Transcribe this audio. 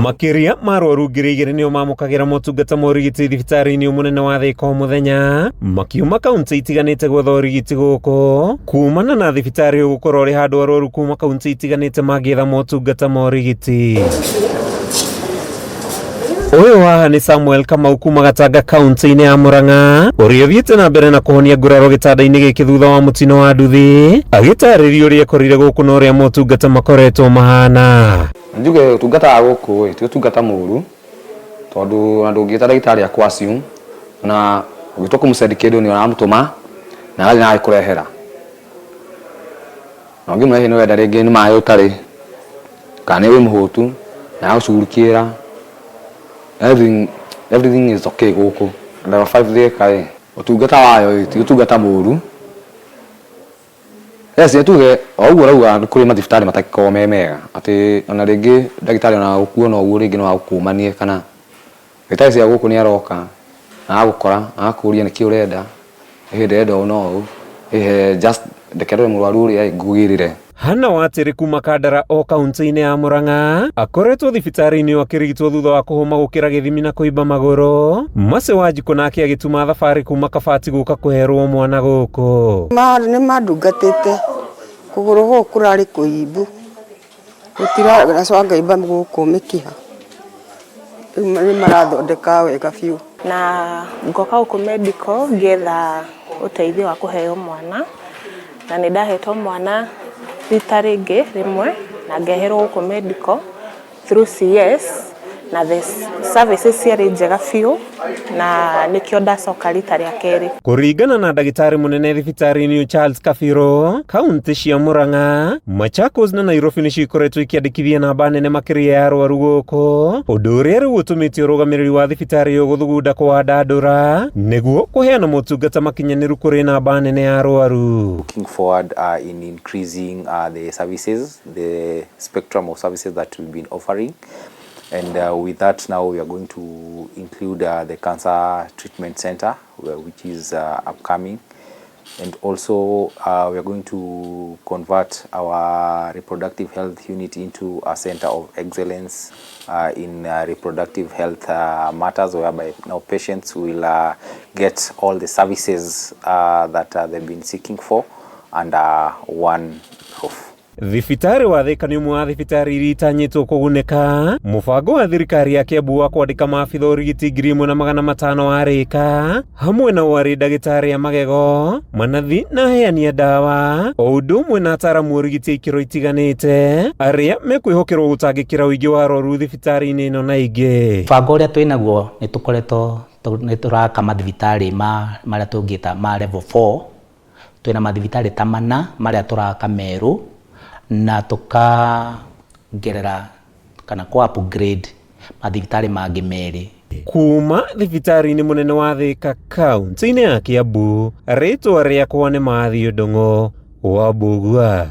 Makiria marwaru ngiri igiri nio mamukagira motungata ma urigiti thibitari-ini munene wa Thika o muthenya makiuma kaunti itiganite gwetha urigiti guku kumana na thibitari ugukorwo ri handu arwaru kuma kaunti itiganite magietha motungata ma urigiti. Uyu haha ni Samuel Kamau kuma Gatanga kaunti-ini ya Murang'a uria thiete na mbere na kuhonia nguraro gitanda-ini giki thutha wa mutino wa nduthi agitariria uria ekorire guku na uria motungata makoretwo mahana. Njuge utungata guku ti utungata muru tondu andu ngita ndagitari akwa assume na ugitoka musedikedo ni aramutuma na ali na kurehera na ngi mwehe no wenda ringi ni mayo tari kana wi muhutu na ucurukira everything is okay guku level 5 there kai utungata wayo ti utungata muru. Yes, tuge oguo rauga kuri mathibitari matakiko memega ati ona ringi ndagitari ona gukuona oguo ringi no akumanie kana ndagitari cia guku ni aroka na agukora akuria niki urenda ndenda no just ndekero murwaru uri ngugirire. Hana Watiri kuma Kandara o kaunti-ini ya Murang'a akoretwo thibitari-ini akirigitwo thutha wa kuhuma gukira githimi na kuimba maguru. Mase Wanjiku nake agituma thabari kuma Kabati guka kuherwo mwana guku. Ni mandungatite kuguru guku rari kuimbu gutira gacwanga imba guku mikiha ni marathondeka wega biu na ngoka guku medical ngetha uteithio wa kuheo mwana na ni ndahetwo mwana rita ringi rimwe na ngeherwo guku medical through CS na the services ciari njega biu na nikio ndacoka rita ria keri. Kuringana na ndagitari munene thibitari-ini Charles Kafiro kaunti cia Murang'a, Machakos na Nairobi ni cikoretwo ikiandikithia namba nene makiria ya arwaru guku undu uria riu utumitie urugamiriri wa thibitari uyu guthugunda kuwandandura niguo kuheana motungata makinyaniru kuri namba nene ya arwaru. Looking forward in increasing the services, the spectrum of services that we've been offering. And with that now we are going to include the cancer treatment center which is upcoming, and also we are going to convert our reproductive health unit into a center of excellence in reproductive health matters, whereby now patients will get all the services that they've been seeking for under one roof. Thibitari wa Thika ni umwe wa thibitari iria itanyitwo kuguneka. Mubango wa thirikari ya Kiambu wa kwandika maabitha urigiti 1,500 wa rika hamwe na wari ndagitari ya magego manathi na heania ndawa o undu umwe na ataramu urigiti ikiro itiganite aria mekwihokerwo gutangikira uingi wa arwaru thibitari-ini ino na ingi. Mubango uria twinaguo ni tukoretwo ni turaka mathibitari maria tungita ma level 4 twina mathibitari ta mana maria turaka meru na tukagerera kana kwa upgrade mathibitari mangi meri. Kuma thibitari-ini munene wa Thika kaunti-ini ya Kiambu, ritwa riakwa ni Mathew Ndung'u wa Mbugua.